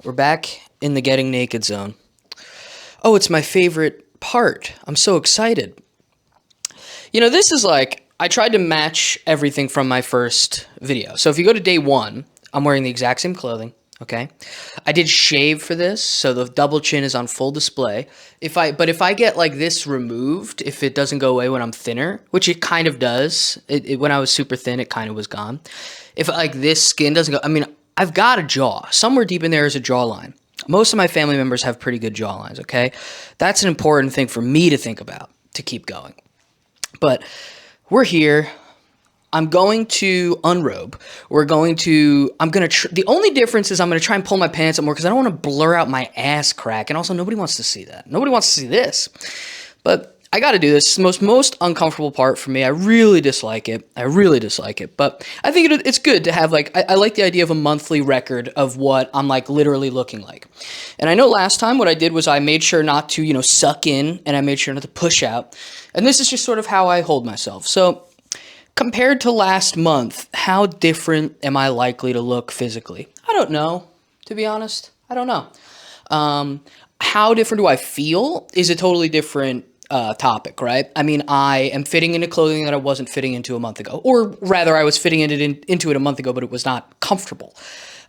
We're back in the getting naked zone. Oh, it's my favorite part. I'm so excited. This is like, I tried to match everything from my first video. So if you go to day one, I'm wearing the exact same clothing. Okay. I did shave for this, so the double chin is on full display. If I get like this removed, if it doesn't go away when I'm thinner, which it kind of does, when I was super thin, it kind of was gone. If like this skin doesn't go, I mean, I've got a jaw. Somewhere deep in there is a jawline. Most of my family members have pretty good jawlines, okay? That's an important thing for me to think about to keep going. But we're here. I'm going to unrobe. The only difference is I'm going to try and pull my pants up more because I don't want to blur out my ass crack. And also, nobody wants to see that. Nobody wants to see this. But I got to do this. It's the most uncomfortable part for me. I really dislike it. But I think it's good to have, like, I like the idea of a monthly record of what I'm, like, literally looking like. And I know last time what I did was I made sure not to, suck in, and I made sure not to push out. And this is just sort of how I hold myself. So compared to last month, how different am I likely to look physically? I don't know, to be honest. I don't know. How different do I feel is a totally different topic, right? I mean, I am fitting into clothing that I wasn't fitting into a month ago. Or rather, I was fitting into it a month ago, but it was not comfortable.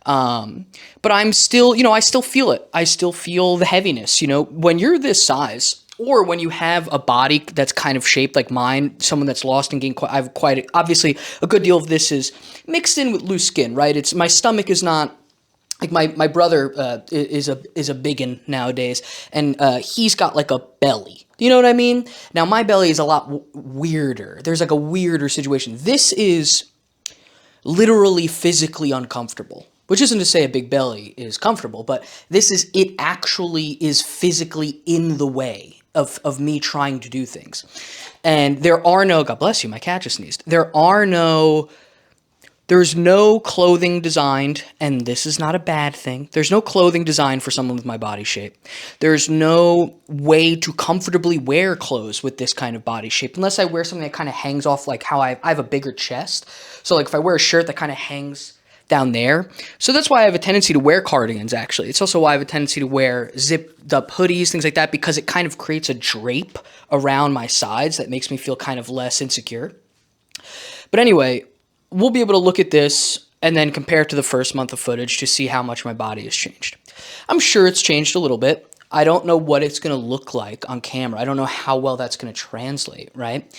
But I'm still, I still feel it. I still feel the heaviness, when you're this size, or when you have a body that's kind of shaped like mine, someone that's lost and gained obviously a good deal of this is mixed in with loose skin, right? It's my stomach is not like my brother is a biggin nowadays, and he's got like a belly. Do you know what I mean? Now my belly is a lot weirder. There's like a weirder situation. This is literally physically uncomfortable. Which isn't to say a big belly is comfortable, but it actually is physically in the way of me trying to do things. And God bless you, my cat just sneezed. There's no clothing designed, and this is not a bad thing. There's no clothing designed for someone with my body shape. There's no way to comfortably wear clothes with this kind of body shape, unless I wear something that kind of hangs off, like how I have a bigger chest. So like if I wear a shirt that kind of hangs down there. So that's why I have a tendency to wear cardigans, actually. It's also why I have a tendency to wear zipped up hoodies, things like that, because it kind of creates a drape around my sides that makes me feel kind of less insecure. But anyway, we'll be able to look at this and then compare it to the first month of footage to see how much my body has changed. I'm sure it's changed a little bit. I don't know what it's going to look like on camera. I don't know how well that's going to translate, right?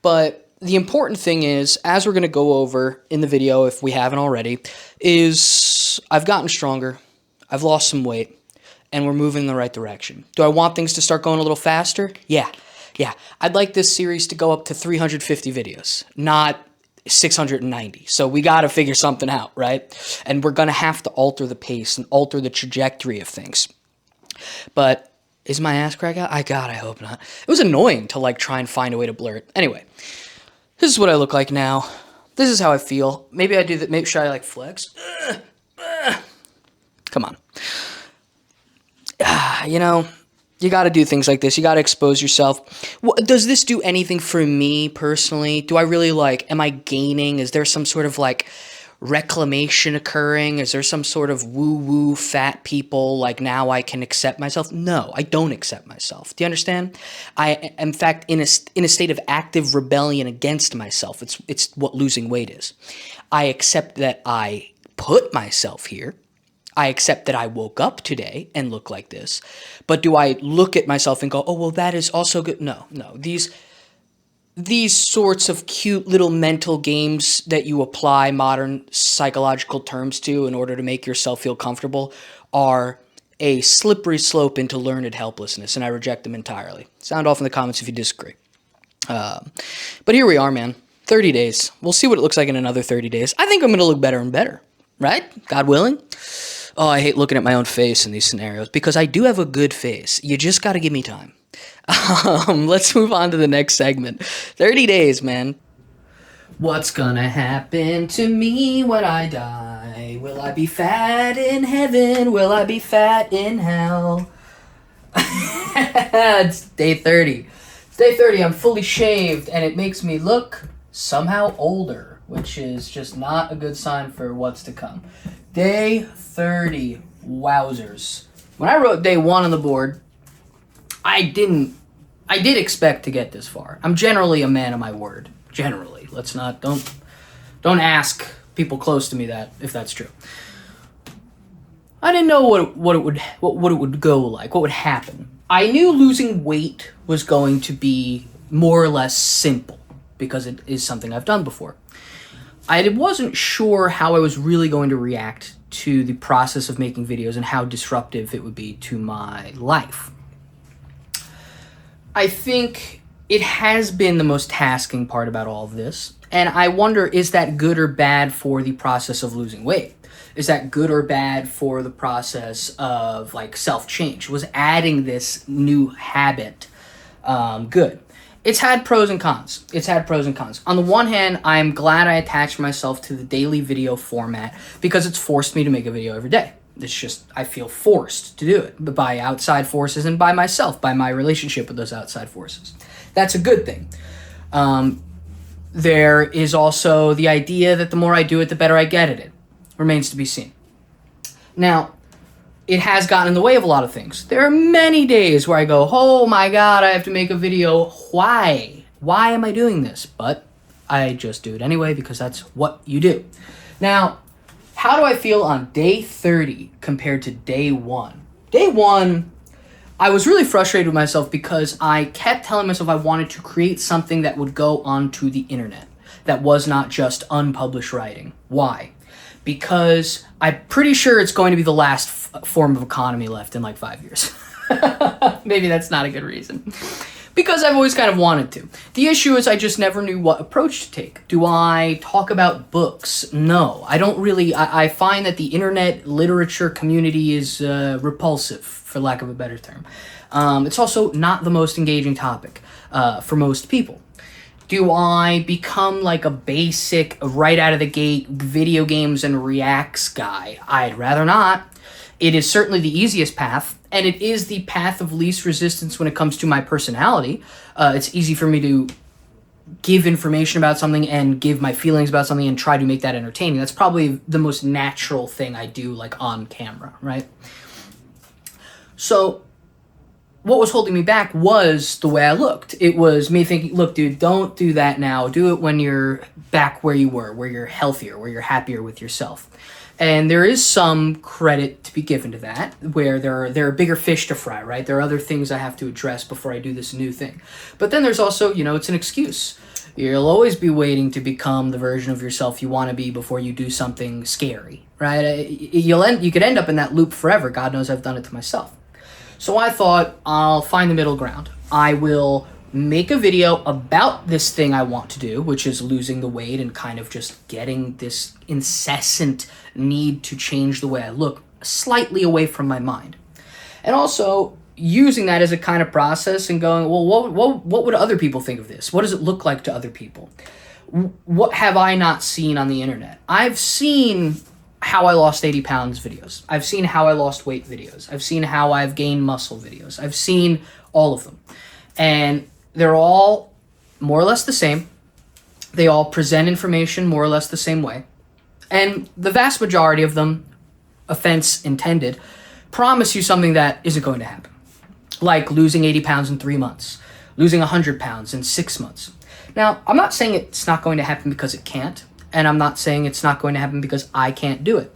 But the important thing is, as we're going to go over in the video, if we haven't already, is I've gotten stronger, I've lost some weight, and we're moving in the right direction. Do I want things to start going a little faster? Yeah. I'd like this series to go up to 350 videos, not 690. So we got to figure something out, right? And we're going to have to alter the pace and alter the trajectory of things. But is my ass crack out? I hope not. It was annoying to like try and find a way to blur it. Anyway. This is what I look like now. This is how I feel. Maybe I do that. Maybe should I like flex? Come on. You got to do things like this. You got to expose yourself. Does this do anything for me personally? Do I really am I gaining? Is there some sort of like reclamation occurring? Is there some sort of woo-woo fat people, like now I can accept myself? No, I don't accept myself. Do you understand? I am, in fact, in a state of active rebellion against myself. It's what losing weight is. I accept that I put myself here. I accept that I woke up today and look like this. But do I look at myself and go, oh, well, that is also good? No. These sorts of cute little mental games that you apply modern psychological terms to in order to make yourself feel comfortable are a slippery slope into learned helplessness, and I reject them entirely. Sound off in the comments if you disagree. But here we are, man. 30 days. We'll see what it looks like in another 30 days. I think I'm going to look better and better, right? God willing. Oh, I hate looking at my own face in these scenarios because I do have a good face. You just got to give me time. Let's move on to the next segment. 30 days, man. What's gonna happen to me when I die? Will I be fat in heaven? Will I be fat in hell? It's day 30. It's day 30. I'm fully shaved, and it makes me look somehow older, which is just not a good sign for what's to come. Day 30. Wowzers. When I wrote day 1 on the board, I did expect to get this far. I'm generally a man of my word. Generally. Don't ask people close to me that if that's true. I didn't know what it would go like, what would happen. I knew losing weight was going to be more or less simple because it is something I've done before. I wasn't sure how I was really going to react to the process of making videos and how disruptive it would be to my life. I think it has been the most tasking part about all of this, and I wonder, is that good or bad for the process of losing weight? Is that good or bad for the process of like self-change? Was adding this new habit good? It's had pros and cons. On the one hand, I'm glad I attached myself to the daily video format because it's forced me to make a video every day. It's just, I feel forced to do it by outside forces and by myself, by my relationship with those outside forces. That's a good thing. There is also the idea that the more I do it, the better I get at it. Remains to be seen. Now, it has gotten in the way of a lot of things. There are many days where I go, oh my God, I have to make a video. Why? Why am I doing this? But I just do it anyway because that's what you do. Now, how do I feel on day 30 compared to day 1? Day 1, I was really frustrated with myself because I kept telling myself I wanted to create something that would go onto the internet, that was not just unpublished writing. Why? Because I'm pretty sure it's going to be the last form of economy left in like 5 years. Maybe that's not a good reason. Because I've always kind of wanted to. The issue is I just never knew what approach to take. Do I talk about books? No. I don't really. I find that the internet literature community is repulsive, for lack of a better term. It's also not the most engaging topic for most people. Do I become like a basic, right out of the gate, video games and reacts guy? I'd rather not. It is certainly the easiest path, and it is the path of least resistance when it comes to my personality. It's easy for me to give information about something and give my feelings about something and try to make that entertaining. That's probably the most natural thing I do, like on camera, right? So what was holding me back was the way I looked. It was me thinking, look, dude, don't do that now. Do it when you're back where you were, where you're healthier, where you're happier with yourself. And there is some credit to be given to that, where there are bigger fish to fry, right? There are other things I have to address before I do this new thing. But then there's also, it's an excuse. You'll always be waiting to become the version of yourself you want to be before you do something scary, right? You could end up in that loop forever. God knows I've done it to myself. So I thought I'll find the middle ground. I will make a video about this thing I want to do, which is losing the weight and kind of just getting this incessant need to change the way I look slightly away from my mind. And also using that as a kind of process and going, well, what would other people think of this? What does it look like to other people? What have I not seen on the internet? I've seen how I lost 80 pounds videos. I've seen how I lost weight videos. I've seen how I've gained muscle videos. I've seen all of them. And they're all more or less the same. They all present information more or less the same way. And the vast majority of them, offense intended, promise you something that isn't going to happen. Like losing 80 pounds in 3 months, losing 100 pounds in 6 months. Now, I'm not saying it's not going to happen because it can't. And I'm not saying it's not going to happen because I can't do it.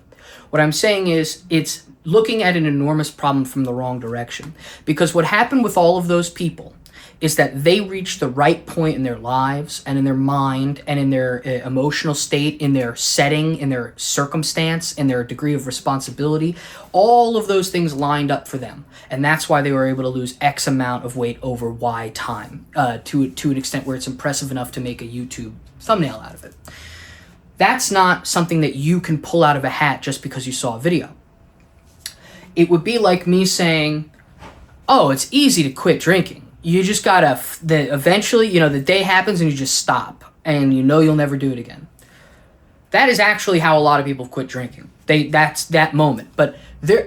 What I'm saying is it's looking at an enormous problem from the wrong direction. Because what happened with all of those people is that they reached the right point in their lives and in their mind and in their emotional state, in their setting, in their circumstance, in their degree of responsibility. All of those things lined up for them. And that's why they were able to lose X amount of weight over Y time to an extent where it's impressive enough to make a YouTube thumbnail out of it. That's not something that you can pull out of a hat just because you saw a video. It would be like me saying, oh, it's easy to quit drinking. You just gotta, eventually, the day happens and you just stop and you'll never do it again. That is actually how a lot of people quit drinking. That's that moment. But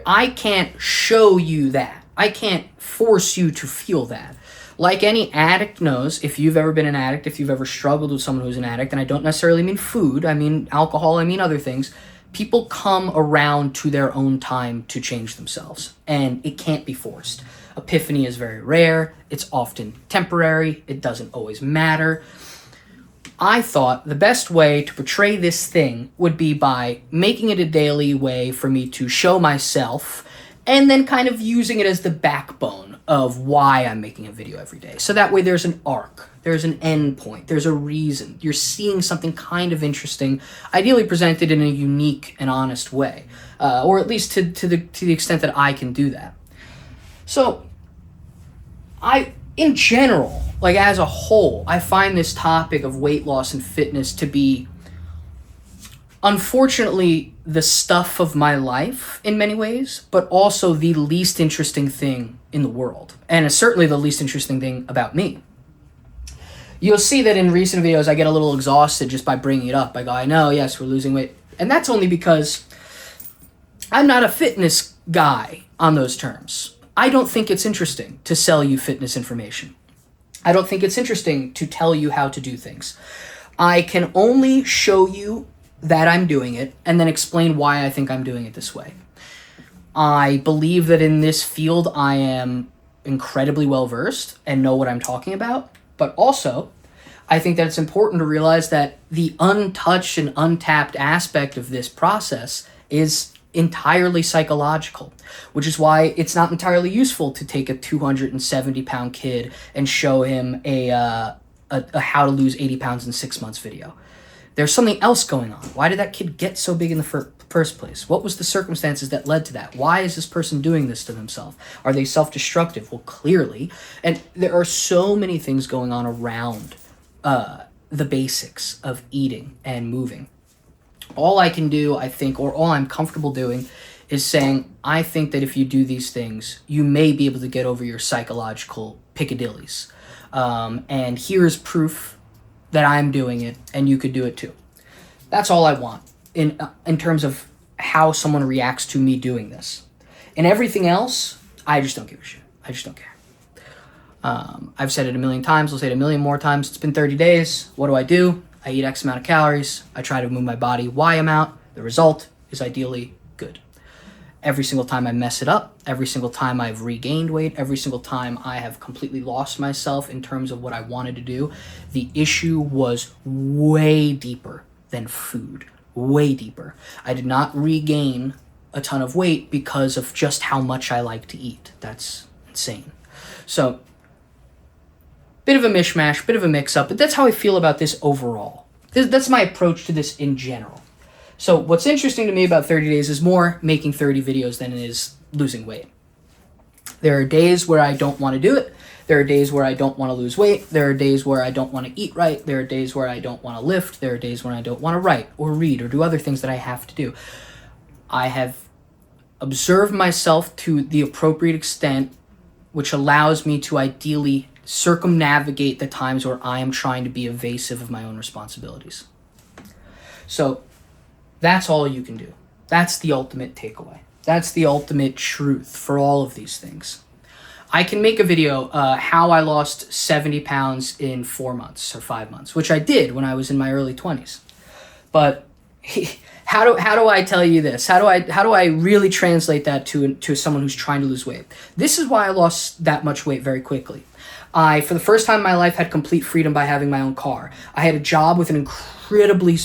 I can't show you that. I can't force you to feel that. Like any addict knows, if you've ever been an addict, if you've ever struggled with someone who's an addict, and I don't necessarily mean food, I mean alcohol, I mean other things, People come around to their own time to change themselves, and it can't be forced. Epiphany is very rare. It's often temporary. It doesn't always matter. I thought the best way to portray this thing would be by making it a daily way for me to show myself and then kind of using it as the backbone of why I'm making a video every day. So that way there's an arc, there's an end point, there's a reason. You're seeing something kind of interesting, ideally presented in a unique and honest way, or at least to the extent that I can do that. So in general, like as a whole, I find this topic of weight loss and fitness to be, unfortunately, the stuff of my life in many ways, but also the least interesting thing in the world. And it's certainly the least interesting thing about me. You'll see that in recent videos, I get a little exhausted just by bringing it up. I go, I know, yes, we're losing weight. And that's only because I'm not a fitness guy on those terms. I don't think it's interesting to sell you fitness information. I don't think it's interesting to tell you how to do things. I can only show you that I'm doing it and then explain why I think I'm doing it this way. I believe that in this field I am incredibly well versed and know what I'm talking about, but also I think that it's important to realize that the untouched and untapped aspect of this process is entirely psychological, which is why it's not entirely useful to take a 270-pound kid and show him a how to lose 80 pounds in 6 months video. There's something else going on. Why did that kid get so big in the first place? What was the circumstances that led to that? Why is this person doing this to themselves? Are they self-destructive? Well, clearly. And there are so many things going on around the basics of eating and moving. All I can do, I think, or all I'm comfortable doing is saying, I think that if you do these things, you may be able to get over your psychological piccadillies. And here's proof that I'm doing it, and you could do it too. That's all I want in terms of how someone reacts to me doing this. And everything else, I just don't give a shit. I just don't care. I've said it a million times. I'll say it a million more times. It's been 30 days. What do? I eat X amount of calories. I try to move my body Y amount. The result is ideally good. Every single time I mess it up, every single time I've regained weight, every single time I have completely lost myself in terms of what I wanted to do, the issue was way deeper than food. Way deeper. I did not regain a ton of weight because of just how much I like to eat. That's insane. So, bit of a mishmash, bit of a mix-up, but that's how I feel about this overall. That's my approach to this in general. So what's interesting to me about 30 days is more making 30 videos than it is losing weight. There are days where I don't want to do it. There are days where I don't want to lose weight. There are days where I don't want to eat right. There are days where I don't want to lift. There are days when I don't want to write or read or do other things that I have to do. I have observed myself to the appropriate extent, which allows me to ideally circumnavigate the times where I am trying to be evasive of my own responsibilities. So that's all you can do. That's the ultimate takeaway. That's the ultimate truth for all of these things. I can make a video, how I lost 70 pounds in 4 months or 5 months, which I did when I was in my early 20s. But how do I tell you this? How do I really translate that to someone who's trying to lose weight? This is why I lost that much weight very quickly. I, for the first time in my life, had complete freedom by having my own car. I had a job with an incredibly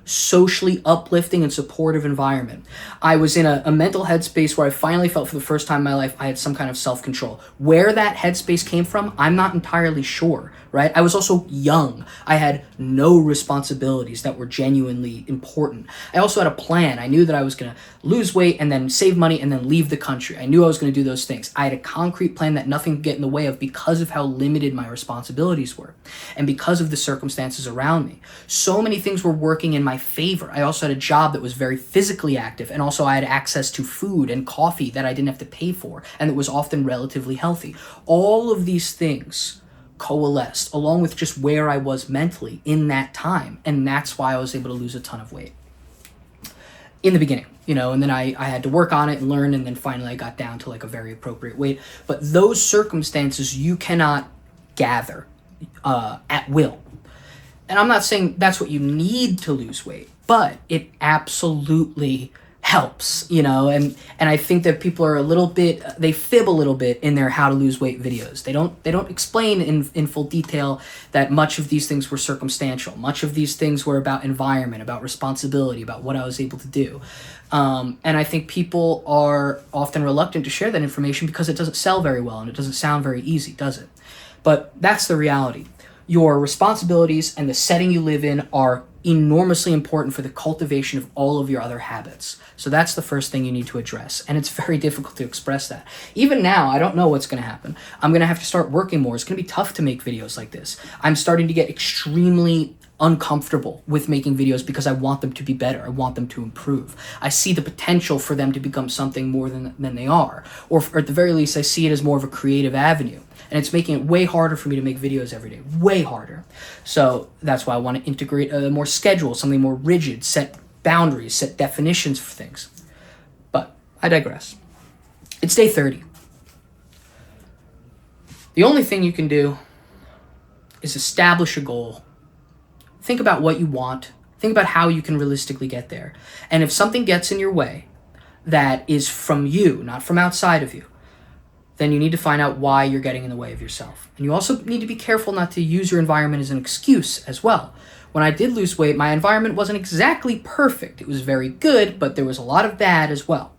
socially uplifting and supportive environment. I was in a mental headspace where I finally felt for the first time in my life I had some kind of self-control. Where that headspace came from, I'm not entirely sure, right? I was also young. I had no responsibilities that were genuinely important. I also had a plan. I knew that I was going to lose weight and then save money and then leave the country. I knew I was going to do those things. I had a concrete plan that nothing could get in the way of because of how limited my responsibilities were and because of the circumstances around me. So many things were working in my favor. I also had a job that was very physically active, and also I had access to food and coffee that I didn't have to pay for and that was often relatively healthy. All of these things coalesced along with just where I was mentally in that time, and that's why I was able to lose a ton of weight in the beginning, and then I had to work on it and learn, and then finally I got down to like a very appropriate weight. But those circumstances you cannot gather at will. And I'm not saying that's what you need to lose weight. but it absolutely helps, and I think that people are a little bit, they fib a little bit in their how to lose weight videos. They don't explain in full detail that much of these things were circumstantial. Much of these things were about environment, about responsibility, about what I was able to do. And I think people are often reluctant to share that information because it doesn't sell very well and it doesn't sound very easy, does it? But that's the reality. Your responsibilities and the setting you live in are enormously important for the cultivation of all of your other habits. So that's the first thing you need to address. And it's very difficult to express that. Even now, I don't know what's going to happen. I'm going to have to start working more. It's going to be tough to make videos like this. I'm starting to get extremely uncomfortable with making videos because I want them to be better. I want them to improve. I see the potential for them to become something more than they are. Or at the very least, I see it as more of a creative avenue. And it's making it way harder for me to make videos every day. Way harder. So that's why I want to integrate a more schedule, something more rigid, set boundaries, set definitions for things. But I digress. It's day 30. The only thing you can do is establish a goal. Think about what you want. Think about how you can realistically get there. And if something gets in your way that is from you, not from outside of you, then you need to find out why you're getting in the way of yourself. And you also need to be careful not to use your environment as an excuse as well. When I did lose weight, my environment wasn't exactly perfect. It was very good, but there was a lot of bad as well.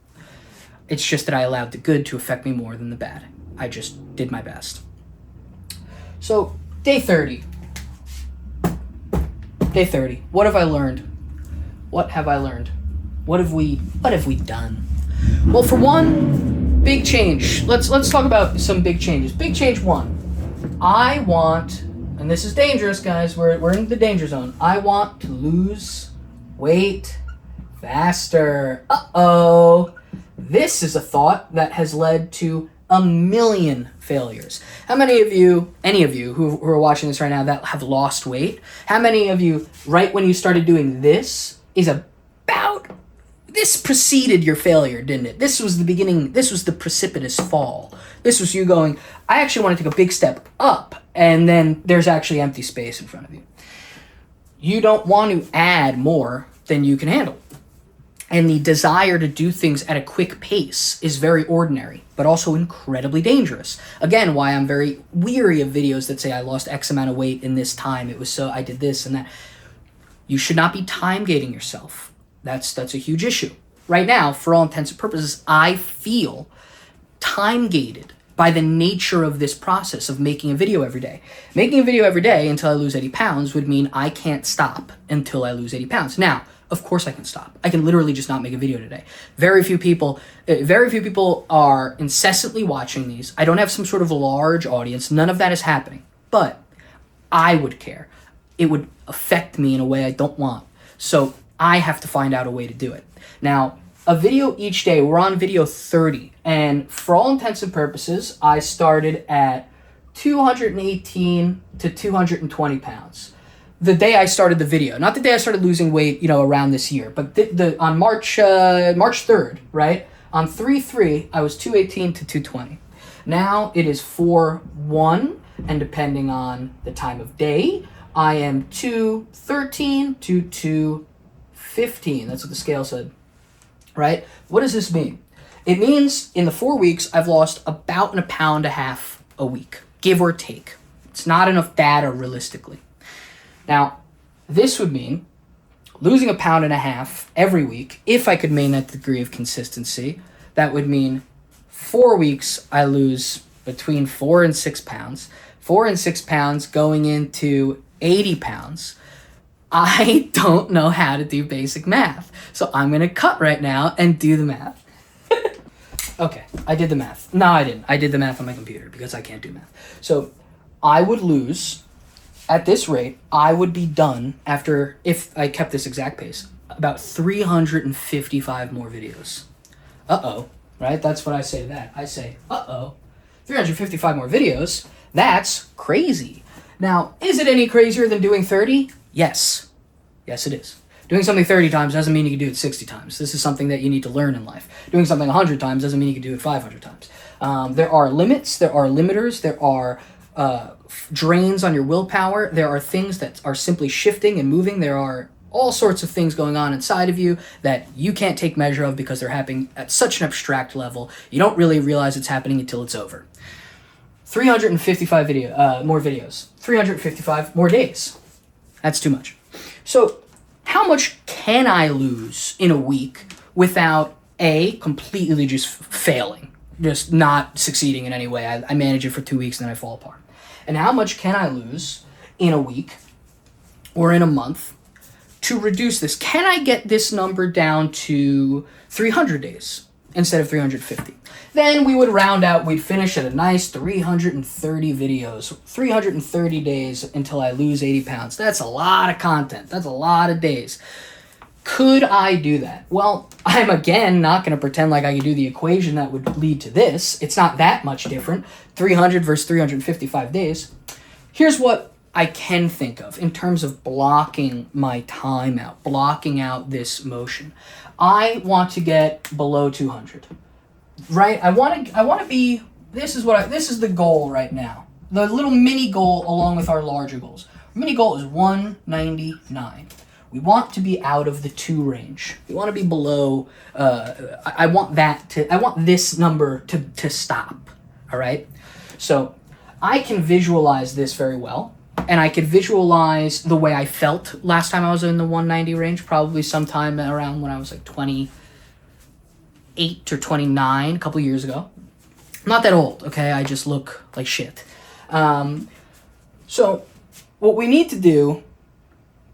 It's just that I allowed the good to affect me more than the bad. I just did my best. So, day 30. Day 30. What have I learned? What have I learned? What have we done? Well, for one, big change. Let's talk about some big changes. Big change 1. I want, and this is dangerous, guys. We're in the danger zone. I want to lose weight faster. Uh-oh. This is a thought that has led to a million failures. How many of you, any of you who are watching this right now that have lost weight, how many of you, right when you started doing this, this preceded your failure, didn't it? This was the beginning, this was the precipitous fall. This was you going, I actually want to take a big step up, and then there's actually empty space in front of you. You don't want to add more than you can handle. And the desire to do things at a quick pace is very ordinary, but also incredibly dangerous. Again, why I'm very weary of videos that say I lost X amount of weight in this time. It was so I did this and that. You should not be time gating yourself. That's a huge issue. Right now, for all intents and purposes, I feel time gated by the nature of this process of making a video every day. Making a video every day until I lose 80 pounds would mean I can't stop until I lose 80 pounds. Now, of course I can stop. I can literally just not make a video today. Very few people are incessantly watching these. I don't have some sort of large audience. None of that is happening. But I would care. It would affect me in a way I don't want. So I have to find out a way to do it. Now, a video each day, we're on video 30. And for all intents and purposes, I started at 218 to 220 pounds. The day I started the video, not the day I started losing weight, around this year, but on March 3rd, right? On 3/3, I was 218 to 220. Now it is 4/1, and depending on the time of day, I am 213 to 215. That's what the scale said, right? What does this mean? It means in the 4 weeks, I've lost about 1.5 pounds a week, give or take. It's not enough data realistically. Now, this would mean losing 1.5 pounds every week. If I could maintain that degree of consistency, that would mean 4 weeks I lose between 4 and 6 pounds. 4 and 6 pounds going into 80 pounds. I don't know how to do basic math. So I'm going to cut right now and do the math. Okay, I did the math. No, I didn't. I did the math on my computer because I can't do math. So I would lose... At this rate, I would be done after, if I kept this exact pace, about 355 more videos. Uh-oh, right? That's what I say to that. I say, uh-oh, 355 more videos? That's crazy. Now, is it any crazier than doing 30? Yes. Yes, it is. Doing something 30 times doesn't mean you can do it 60 times. This is something that you need to learn in life. Doing something 100 times doesn't mean you can do it 500 times. There are limits, there are limiters, there are... drains on your willpower. There are things that are simply shifting and moving. There are all sorts of things going on inside of you that you can't take measure of because they're happening at such an abstract level. You don't really realize it's happening until it's over. 355 more videos. 355 more days. That's too much. So how much can I lose in a week without completely just failing, just not succeeding in any way? I manage it for 2 weeks and then I fall apart. And how much can I lose in a week or in a month to reduce this? Can I get this number down to 300 days instead of 350? Then we would round out, we'd finish at a nice 330 videos, 330 days until I lose 80 pounds. That's a lot of content. That's a lot of days. Could I do that? Well, I'm again not going to pretend like I could do the equation that would lead to this. It's not that much different. 300 versus 355 days. Here's what I can think of in terms of blocking my time out, blocking out this motion. I want to get below 200, right? I want to be, this is the goal right now. The little mini goal along with our larger goals. Our mini goal is 199. We want to be out of the 2 range. We want to be below, I want this number to stop, all right? So I can visualize this very well, and I could visualize the way I felt last time I was in the 190 range, probably sometime around when I was like 28 or 29, a couple years ago. I'm not that old, okay? I just look like shit. So what we need to do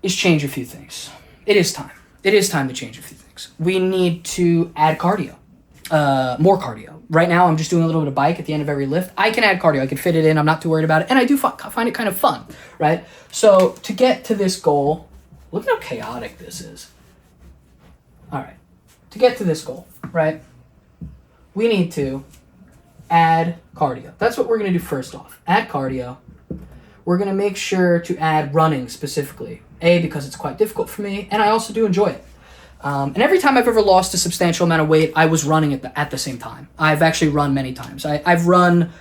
is change a few things. It is time. It is time to change a few things. We need to add cardio, more cardio. Right now, I'm just doing a little bit of bike at the end of every lift. I can add cardio. I can fit it in. I'm not too worried about it. And I do find it kind of fun, right? So to get to this goal, look at how chaotic this is. All right. To get to this goal, right, we need to add cardio. That's what we're going to do first off. Add cardio. We're going to make sure to add running specifically. Because it's quite difficult for me, and I also do enjoy it. And every time I've ever lost a substantial amount of weight, I was running at the same time. I've actually run many times. I've run,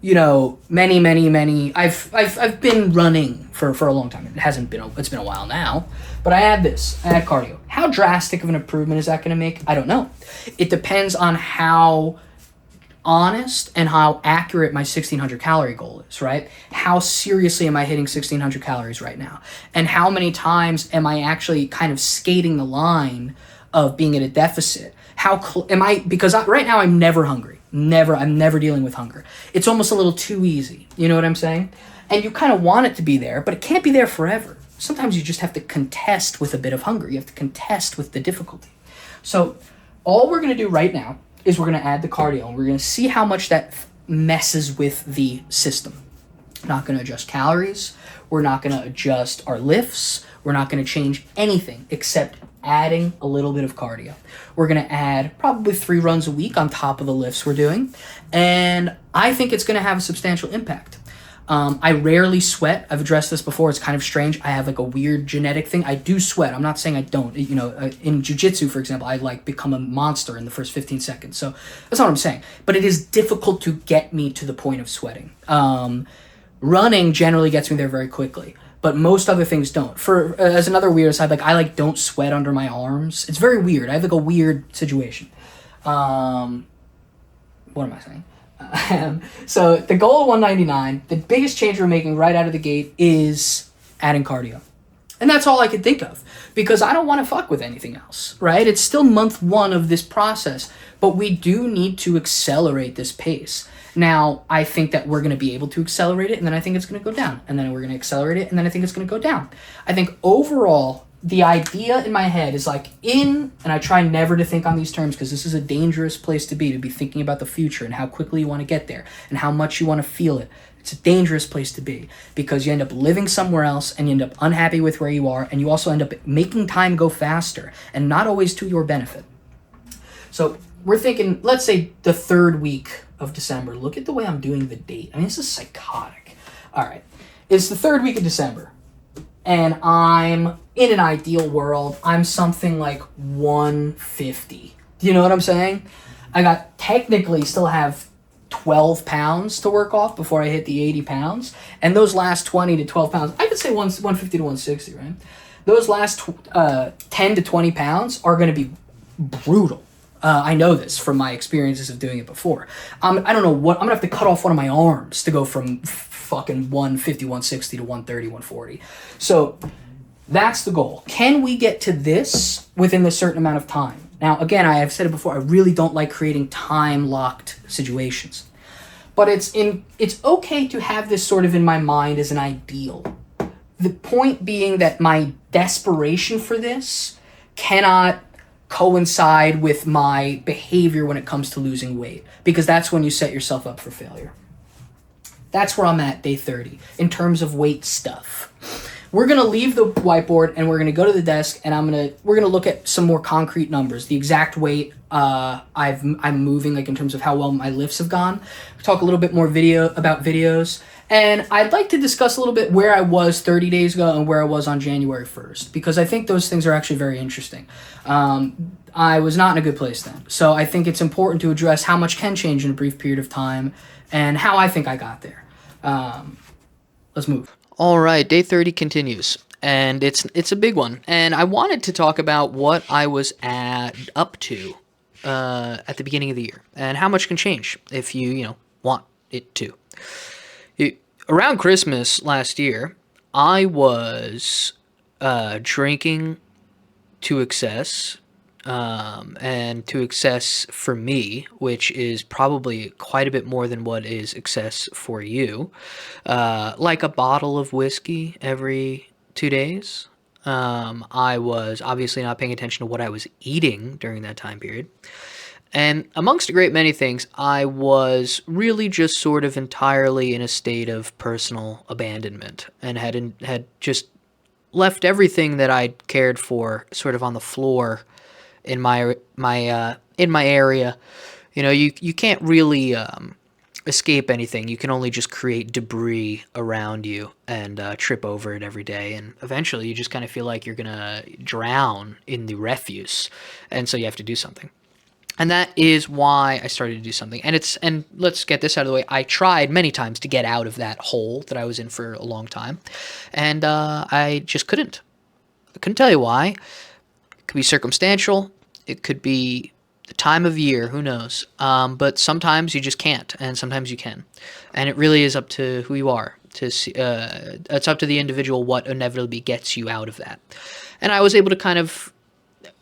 many. I've been running for a long time. It's been a while now, but I add cardio. How drastic of an improvement is that going to make? I don't know. It depends on how honest and how accurate my 1600 calorie goal is, right? How seriously am I hitting 1600 calories right now? And how many times am I actually kind of skating the line of being at a deficit? Because right now I'm never hungry. I'm never dealing with hunger. It's almost a little too easy. You know what I'm saying? And you kind of want it to be there, but it can't be there forever. Sometimes you just have to contest with a bit of hunger. You have to contest with the difficulty. So all we're going to do right now is we're going to add the cardio, and we're going to see how much that messes with the system. We're not going to adjust calories. We're not going to adjust our lifts. We're not going to change anything except adding a little bit of cardio. We're going to add probably 3 runs a week on top of the lifts we're doing, and I think it's going to have a substantial impact. I rarely sweat. I've addressed this before. It's kind of strange. I have like a weird genetic thing. I do sweat. I'm not saying I don't. In jiu-jitsu, for example, I become a monster in the first 15 seconds. So that's not what I'm saying. But it is difficult to get me to the point of sweating. Running generally gets me there very quickly, but most other things don't. As another weird aside, I don't sweat under my arms. It's very weird. I have a weird situation. What am I saying? So the goal of 199, the biggest change we're making right out of the gate is adding cardio. And that's all I could think of, because I don't want to fuck with anything else, right? It's still month 1 of this process, but we do need to accelerate this pace. Now, I think that we're going to be able to accelerate it, and then I think it's going to go down. And then we're going to accelerate it, and then I think it's going to go down. I think overall, the idea in my head is and I try never to think on these terms because this is a dangerous place to be thinking about the future and how quickly you want to get there and how much you want to feel it. It's a dangerous place to be because you end up living somewhere else and you end up unhappy with where you are, and you also end up making time go faster and not always to your benefit. So we're thinking, let's say the 3rd week of December. Look at the way I'm doing the date. I mean, this is psychotic. All right. It's the 3rd week of December, and I'm in an ideal world, I'm something like 150. Do you know what I'm saying? I technically still have 12 pounds to work off before I hit the 80 pounds. And those last 20 to 12 pounds, I could say 150 to 160, right? those last 10 to 20 pounds are going to be brutal. I know this from my experiences of doing it before. I don't know what, I'm going to have to cut off one of my arms to go from fucking 150, 160 to 130, 140. So that's the goal. Can we get to this within a certain amount of time? Now, again, I have said it before, I really don't like creating time-locked situations. But it's okay to have this sort of in my mind as an ideal. The point being that my desperation for this cannot coincide with my behavior when it comes to losing weight, because that's when you set yourself up for failure. That's where I'm at day 30 in terms of weight stuff. We're going to leave the whiteboard and we're going to go to the desk, and we're going to look at some more concrete numbers, the exact weight I'm moving, like in terms of how well my lifts have gone. Talk a little bit more about videos. And I'd like to discuss a little bit where I was 30 days ago and where I was on January 1st, because I think those things are actually very interesting. I was not in a good place then. So I think it's important to address how much can change in a brief period of time and how I think I got there. Let's move. All right, day 30 continues, and it's a big one. And I wanted to talk about what I was up to at the beginning of the year and how much can change if you want it to. Around Christmas last year, I was drinking to excess, and to excess for me, which is probably quite a bit more than what is excess for you, like a bottle of whiskey every 2 days. I was obviously not paying attention to what I was eating during that time period. And amongst a great many things, I was really just sort of entirely in a state of personal abandonment, and had just left everything that I cared for sort of on the floor in my area. You can't really escape anything. You can only just create debris around you and trip over it every day, and eventually you just kind of feel like you're gonna drown in the refuse, and so you have to do something. And that is why I started to do something. And let's get this out of the way. I tried many times to get out of that hole that I was in for a long time, and I just couldn't. I couldn't tell you why. It could be circumstantial. It could be the time of year. Who knows? But sometimes you just can't, and sometimes you can. And it really is up to who you are. It's up to the individual what inevitably gets you out of that. And I was able to kind of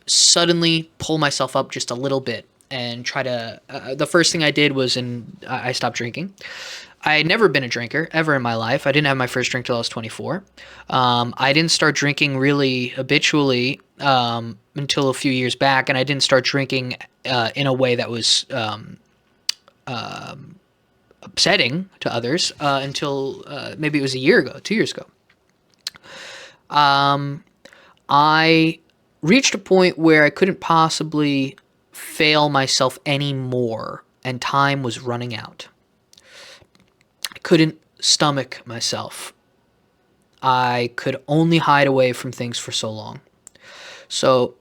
suddenly pull myself up just a little bit and try to the first thing I did was I stopped drinking. I had never been a drinker ever in my life. I didn't have my first drink till I was 24. I didn't start drinking really habitually until a few years back, and I didn't start drinking in a way that was upsetting to others until maybe it was a year ago, 2 years ago. I reached a point where I couldn't possibly fail myself anymore, and time was running out. I couldn't stomach myself. I could only hide away from things for so long. So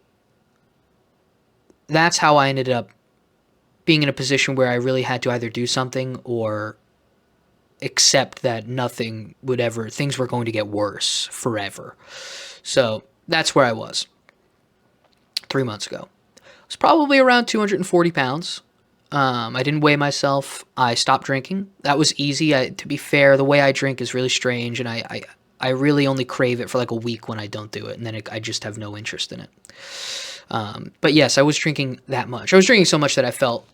that's how I ended up being in a position where I really had to either do something or accept that things were going to get worse forever. So that's where I was 3 months ago. I was probably around 240 pounds. I didn't weigh myself. I stopped drinking. That was easy. To be fair, the way I drink is really strange, and I really only crave it for like a week when I don't do it, and then I just have no interest in it. But yes, I was drinking that much. I was drinking so much that I felt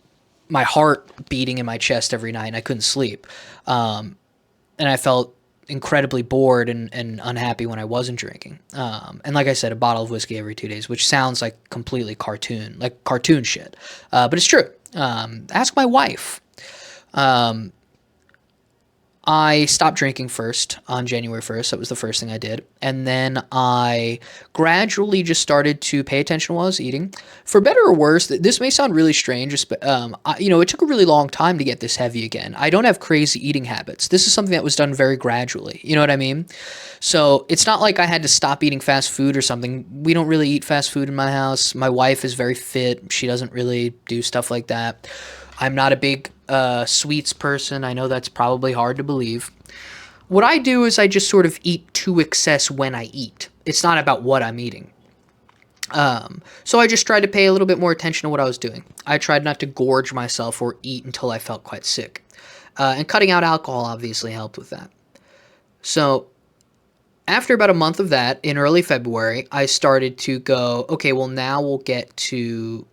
my heart beating in my chest every night, and I couldn't sleep. And I felt incredibly bored and unhappy when I wasn't drinking. And like I said, a bottle of whiskey every 2 days, which sounds like completely cartoon shit. But it's true. Ask my wife. I stopped drinking first on January 1st. That was the first thing I did. And then I gradually just started to pay attention while I was eating. For better or worse, this may sound really strange, it took a really long time to get this heavy again. I don't have crazy eating habits. This is something that was done very gradually. You know what I mean? So it's not like I had to stop eating fast food or something. We don't really eat fast food in my house. My wife is very fit. She doesn't really do stuff like that. I'm not a big sweets person. I know that's probably hard to believe. What I do is I just sort of eat to excess when I eat. it's not about what I'm eating. So I just tried to pay a little bit more attention to what I was doing. I tried not to gorge myself or eat until I felt quite sick. And cutting out alcohol obviously helped with that. So after about a month of that, in early February, I started to go, okay, well, now we'll get to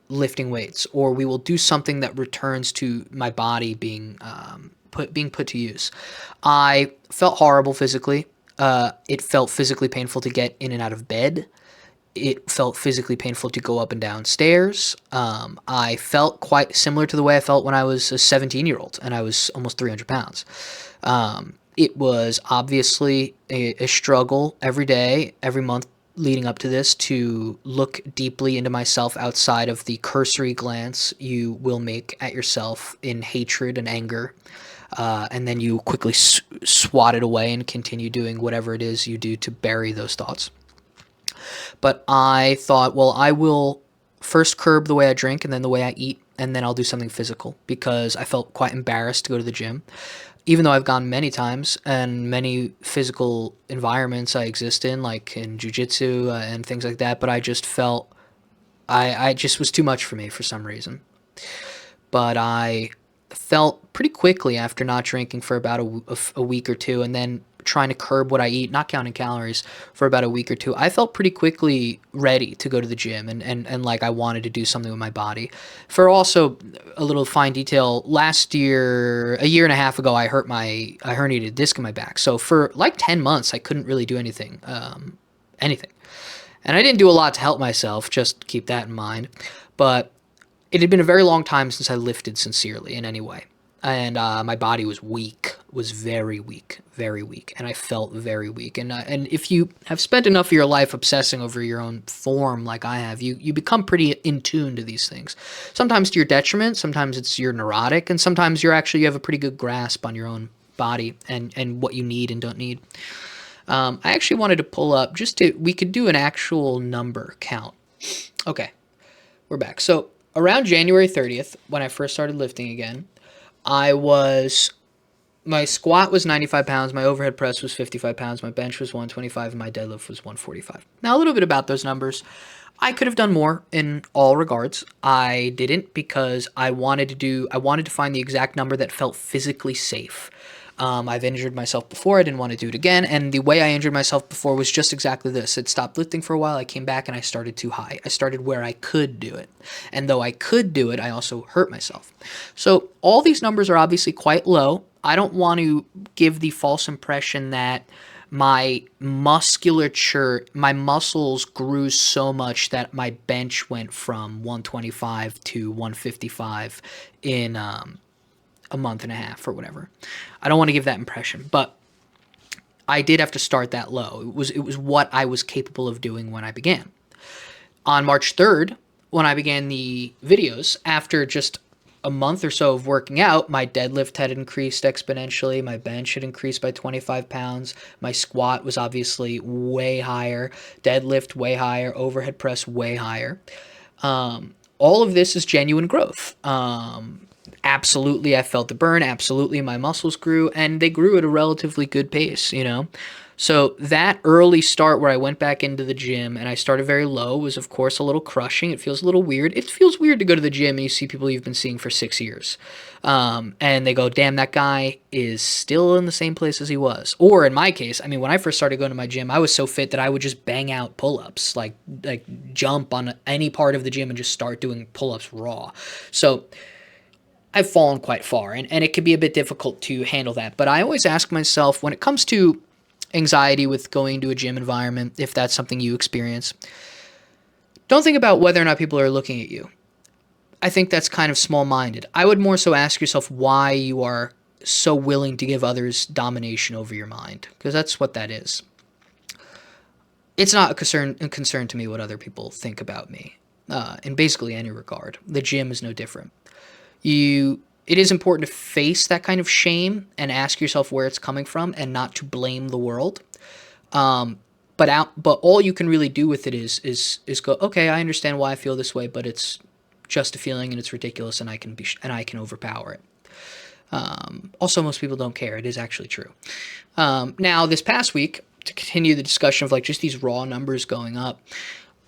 lifting weights, or we will do something that returns to my body being put to use. I felt horrible physically. It felt physically painful to get in and out of bed. It felt physically painful to go up and down stairs. I felt quite similar to the way I felt when I was a 17-year-old and I was almost 300 pounds. It was obviously a struggle every day, every month leading up to this, to look deeply into myself outside of the cursory glance you will make at yourself in hatred and anger. And then you quickly swat it away and continue doing whatever it is you do to bury those thoughts. But I thought, well, I will first curb the way I drink and then the way I eat, and then I'll do something physical because I felt quite embarrassed to go to the gym. Even though I've gone many times and many physical environments I exist in, like in jujitsu and things like that, but I just felt I just was too much for me for some reason. But I felt pretty quickly after not drinking for about a week or two, and then trying to curb what I eat, not counting calories, for about a week or two, I felt pretty quickly ready to go to the gym and like I wanted to do something with my body. For also a little fine detail, last year, a year and a half ago, I herniated a disc in my back. So for like 10 months, I couldn't really do anything. And I didn't do a lot to help myself, just keep that in mind. But it had been a very long time since I lifted sincerely in any way. And my body was weak, was very weak, very weak. And I felt very weak. And if you have spent enough of your life obsessing over your own form like I have, you become pretty in tune to these things. Sometimes to your detriment, sometimes you're neurotic, and sometimes you have a pretty good grasp on your own body and what you need and don't need. I actually wanted to pull up we could do an actual number count. Okay, we're back. So around January 30th, when I first started lifting again, my squat was 95 pounds, my overhead press was 55 pounds, my bench was 125, and my deadlift was 145. Now, a little bit about those numbers. I could have done more in all regards. I didn't because I wanted to find the exact number that felt physically safe. I've injured myself before. I didn't want to do it again. And the way I injured myself before was just exactly this. I'd stopped lifting for a while. I came back and I started too high. I started where I could do it. And though I could do it, I also hurt myself. So all these numbers are obviously quite low. I don't want to give the false impression that my my muscles grew so much that my bench went from 125 to 155 in a month and a half or whatever. I don't want to give that impression, but I did have to start that low. It was what I was capable of doing when I began. On March 3rd, when I began the videos, after just a month or so of working out, my deadlift had increased exponentially. My bench had increased by 25 pounds. My squat was obviously way higher. Deadlift way higher. Overhead press way higher. All of this is genuine growth. Absolutely, I felt the burn. Absolutely, my muscles grew, and they grew at a relatively good pace, you know? So that early start where I went back into the gym and I started very low was, of course, a little crushing. It feels a little weird. It feels weird to go to the gym and you see people you've been seeing for 6 years. And they go, damn, that guy is still in the same place as he was. Or in my case, I mean, when I first started going to my gym, I was so fit that I would just bang out pull-ups, like jump on any part of the gym and just start doing pull-ups raw. So I've fallen quite far, and it can be a bit difficult to handle that. But I always ask myself, when it comes to anxiety with going to a gym environment, if that's something you experience, don't think about whether or not people are looking at you. I think that's kind of small-minded. I would more so ask yourself why you are so willing to give others domination over your mind, because that's what that is. It's not a concern to me what other people think about me, in basically any regard. The gym is no different. It is important to face that kind of shame and ask yourself where it's coming from and not to blame the world. But all you can really do with it is go, okay, I understand why I feel this way, but it's just a feeling and it's ridiculous and I can overpower it. Also, most people don't care. It is actually true. Now, this past week, to continue the discussion of like just these raw numbers going up,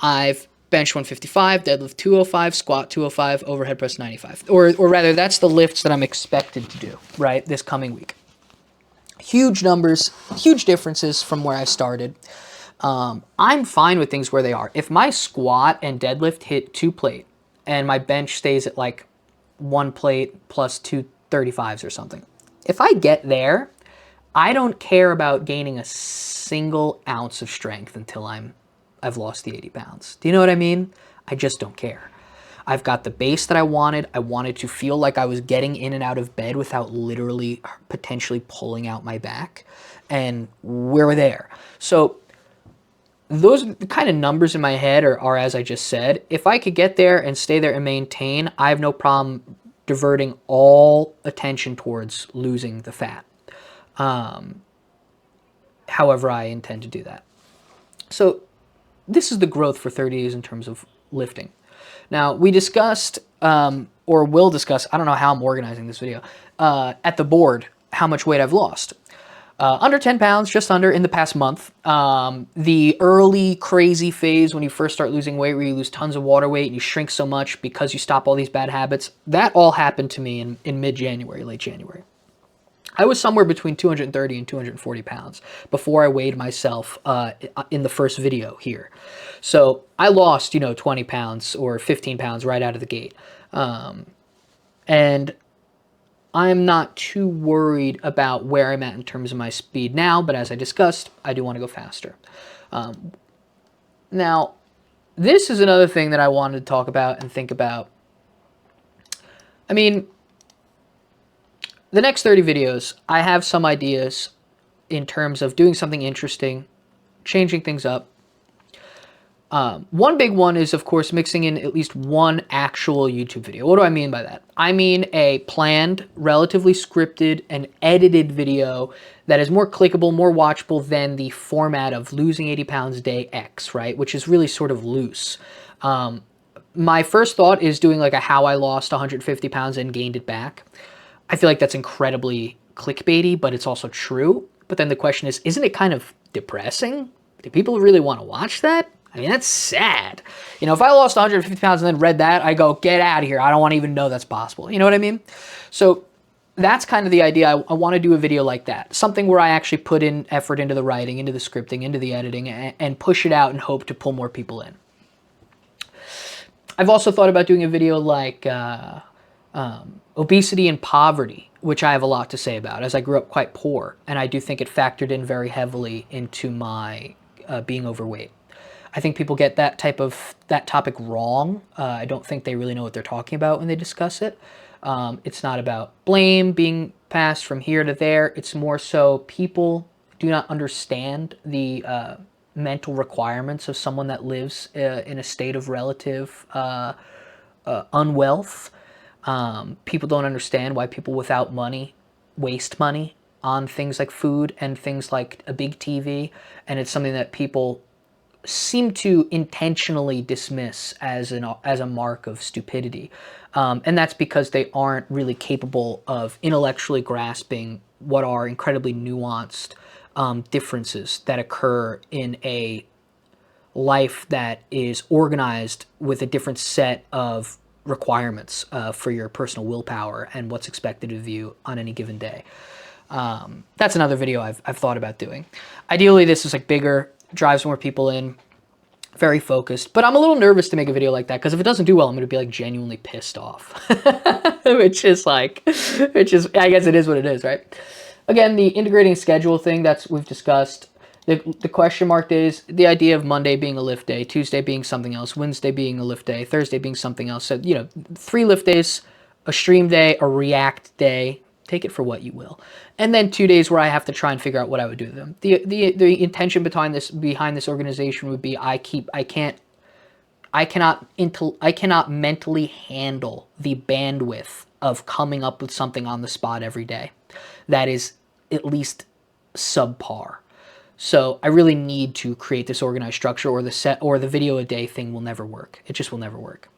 I've bench 155, deadlift 205, squat 205, overhead press 95. Or rather, that's the lifts that I'm expected to do, right, this coming week. Huge numbers, huge differences from where I started. I'm fine with things where they are. If my squat and deadlift hit 2 plate and my bench stays at like 1 plate plus 235s or something, if I get there, I don't care about gaining a single ounce of strength until I've lost the 80 pounds. Do you know what I mean? I just don't care. I've got the base that I wanted. I wanted to feel like I was getting in and out of bed without literally potentially pulling out my back. And we're there. So those kind of numbers in my head are as I just said. If I could get there and stay there and maintain, I have no problem diverting all attention towards losing the fat. However I intend to do that. So this is the growth for 30 days in terms of lifting. Now, we discussed, or will discuss, I don't know how I'm organizing this video, at the board, how much weight I've lost. Under 10 pounds, just under, in the past month. The early crazy phase when you first start losing weight, where you lose tons of water weight and you shrink so much because you stop all these bad habits, that all happened to me in mid-January, late January. I was somewhere between 230 and 240 pounds before I weighed myself in the first video here. So I lost, 20 pounds or 15 pounds right out of the gate. And I'm not too worried about where I'm at in terms of my speed now, but as I discussed, I do want to go faster. Now, this is another thing that I wanted to talk about and think about. I mean, the next 30 videos, I have some ideas in terms of doing something interesting, changing things up. One big one is, of course, mixing in at least one actual YouTube video. What do I mean by that? I mean a planned, relatively scripted, and edited video that is more clickable, more watchable than the format of losing 80 pounds day X, right? Which is really sort of loose. My first thought is doing like a how I lost 150 pounds and gained it back. I feel like that's incredibly clickbaity, but it's also true. But then the question is, isn't it kind of depressing? Do people really want to watch that? I mean, that's sad. If I lost 150 pounds and then read that, I go, get out of here. I don't want to even know that's possible. You know what I mean? So that's kind of the idea. I want to do a video like that. Something where I actually put in effort into the writing, into the scripting, into the editing, and push it out and hope to pull more people in. I've also thought about doing a video like obesity and poverty, which I have a lot to say about, as I grew up quite poor, and I do think it factored in very heavily into my being overweight. I think people get that topic wrong. I don't think they really know what they're talking about when they discuss it. It's not about blame being passed from here to there. It's more so people do not understand the mental requirements of someone that lives in a state of relative unwealth. People don't understand why people without money waste money on things like food and things like a big TV, and it's something that people seem to intentionally dismiss as a mark of stupidity, and that's because they aren't really capable of intellectually grasping what are incredibly nuanced differences that occur in a life that is organized with a different set of requirements for your personal willpower and what's expected of you on any given day. That's another video I've thought about doing. Ideally, this is like bigger, drives more people in, very focused, but I'm a little nervous to make a video like that because if it doesn't do well, I'm going to be like genuinely pissed off, which is, I guess it is what it is, right? Again, the integrating schedule thing we've discussed. The question mark days, the idea of Monday being a lift day, Tuesday being something else, Wednesday being a lift day, Thursday being something else. So, 3 lift days, a stream day, a react day. Take it for what you will. And then 2 days where I have to try and figure out what I would do with them. The intention behind this organization would be I cannot mentally handle the bandwidth of coming up with something on the spot every day that is at least subpar. So I really need to create this organized structure, or the video a day thing will never work. It just will never work.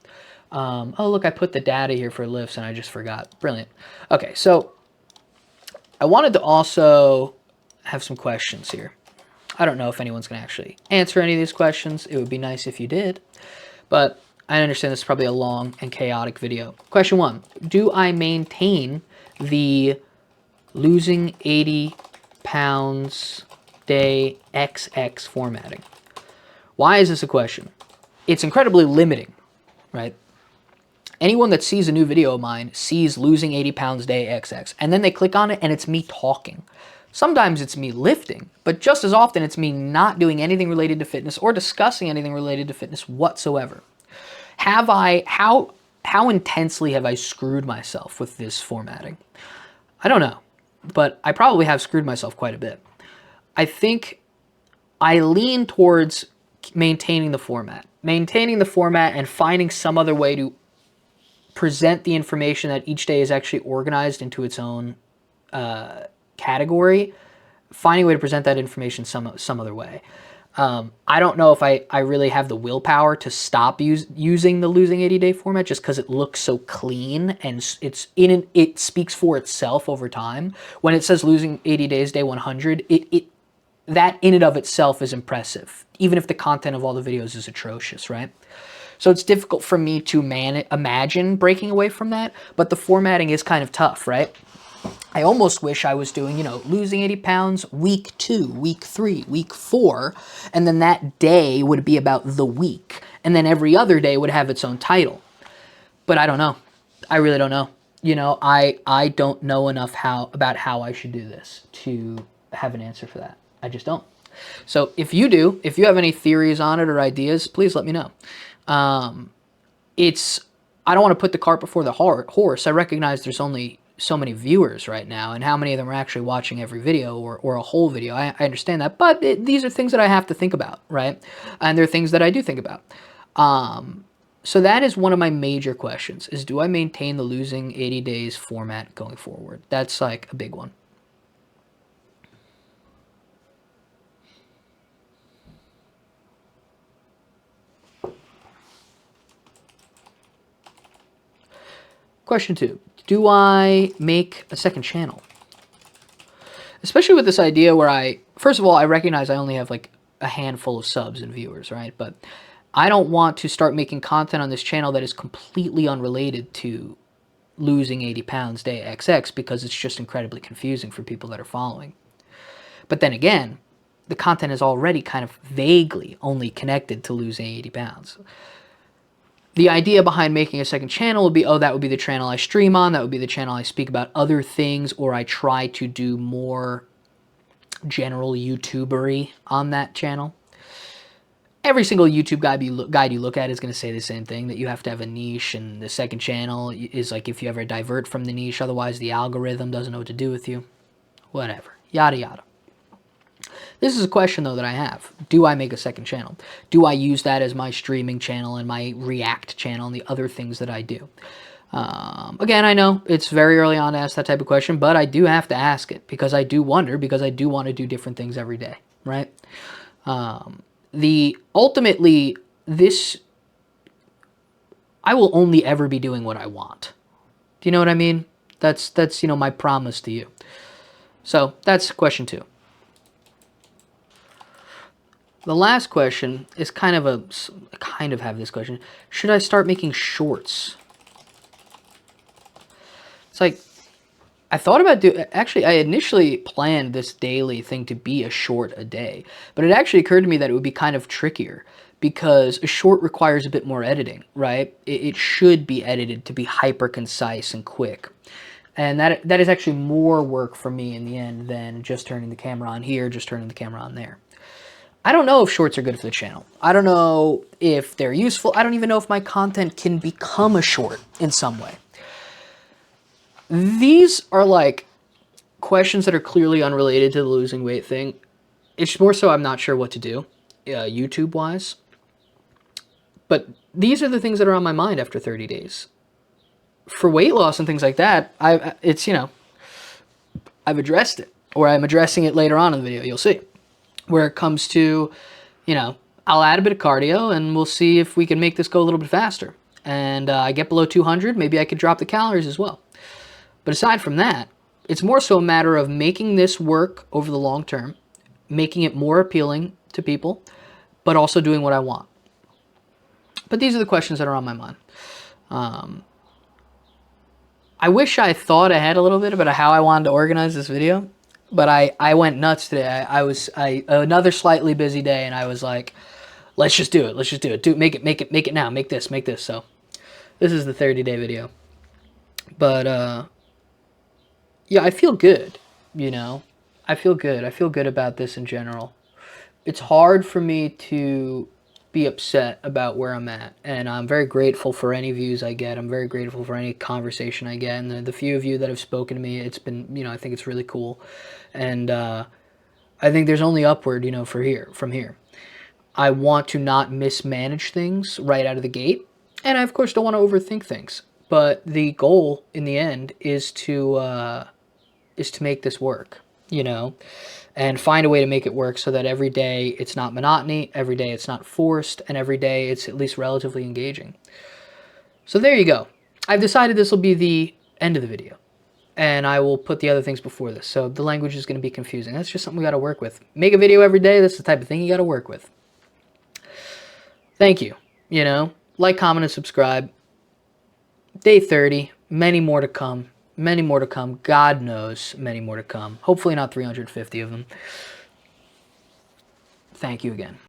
Oh, look, I put the data here for lifts and I just forgot. Brilliant. Okay, so I wanted to also have some questions here. I don't know if anyone's going to actually answer any of these questions. It would be nice if you did. But I understand this is probably a long and chaotic video. Question 1. Do I maintain the losing 80 pounds day XX formatting? Why is this a question? It's incredibly limiting, right? Anyone that sees a new video of mine sees losing 80 pounds day XX, and then they click on it and it's me talking. Sometimes it's me lifting, but just as often it's me not doing anything related to fitness or discussing anything related to fitness whatsoever. How intensely have I screwed myself with this formatting? I don't know, but I probably have screwed myself quite a bit. I think I lean towards maintaining the format and finding some other way to present the information that each day is actually organized into its own category, finding a way to present that information some other way. I don't know if I really have the willpower to stop using the losing 80 day format just because it looks so clean and it speaks for itself over time. When it says losing 80 days, day 100, that in and of itself is impressive, even if the content of all the videos is atrocious, right? So it's difficult for me to imagine breaking away from that, but the formatting is kind of tough, right? I almost wish I was doing, losing 80 pounds week 2, week 3, week 4, and then that day would be about the week, and then every other day would have its own title. But I don't know. I really don't know. I don't know enough about how I should do this to have an answer for that. I just don't. So if you do, if you have any theories on it or ideas, please let me know. I don't want to put the cart before the horse. I recognize there's only so many viewers right now, and how many of them are actually watching every video or a whole video. I understand that, but these are things that I have to think about, right? And they're things that I do think about. So that is one of my major questions, is do I maintain the losing 80 days format going forward? That's like a big one. Question 2, do I make a second channel? Especially with this idea where first of all, I recognize I only have like a handful of subs and viewers, right? But I don't want to start making content on this channel that is completely unrelated to losing 80 pounds day XX because it's just incredibly confusing for people that are following. But then again, the content is already kind of vaguely only connected to losing 80 pounds. The idea behind making a second channel would be, that would be the channel I stream on, that would be the channel I speak about other things, or I try to do more general YouTubery on that channel. Every single YouTube guide you look at is going to say the same thing, that you have to have a niche, and the second channel is like if you ever divert from the niche, otherwise the algorithm doesn't know what to do with you. Whatever. Yada yada. This is a question, though, that I have. Do I make a second channel? Do I use that as my streaming channel and my React channel and the other things that I do? Again, I know it's very early on to ask that type of question, but I do have to ask it because I do wonder, because I do want to do different things every day, right? Ultimately, I will only ever be doing what I want. Do you know what I mean? That's my promise to you. So that's question 2. The last question is kind of have this question. Should I start making shorts? It's like, I thought about actually, I initially planned this daily thing to be a short a day, but it actually occurred to me that it would be kind of trickier because a short requires a bit more editing, right? It should be edited to be hyper concise and quick. And that is actually more work for me in the end than just turning the camera on here, just turning the camera on there. I don't know if shorts are good for the channel. I don't know if they're useful. I don't even know if my content can become a short in some way. These are like questions that are clearly unrelated to the losing weight thing. It's more so I'm not sure what to do, YouTube-wise. But these are the things that are on my mind after 30 days. For weight loss and things like that, I've addressed it. Or I'm addressing it later on in the video, you'll see. Where it comes to, I'll add a bit of cardio and we'll see if we can make this go a little bit faster. And I get below 200, maybe I could drop the calories as well. But aside from that, it's more so a matter of making this work over the long term, making it more appealing to people, but also doing what I want. But these are the questions that are on my mind. I wish I thought ahead a little bit about how I wanted to organize this video, but I went nuts today. I was another slightly busy day, and I was like, let's just do it. Let's just do it. Make it now. Make this. So this is the 30-day video. But yeah, I feel good. You know, I feel good. I feel good about this in general. It's hard for me to be upset about where I'm at, and I'm very grateful for any views I get. I'm very grateful for any conversation I get, and the few of you that have spoken to me, it's been, I think it's really cool, and I think there's only upward, from here. I want to not mismanage things right out of the gate, and I of course don't want to overthink things. But the goal in the end is to make this work, and find a way to make it work so that every day it's not monotony, every day it's not forced, and every day it's at least relatively engaging. So there you go. I've decided this will be the end of the video, and I will put the other things before this. So the language is going to be confusing. That's just something we got to work with. Make a video every day. That's the type of thing you got to work with. Thank you. Like, comment, and subscribe. Day 30. Many more to come. Many more to come. God knows many more to come. Hopefully not 350 of them. Thank you again.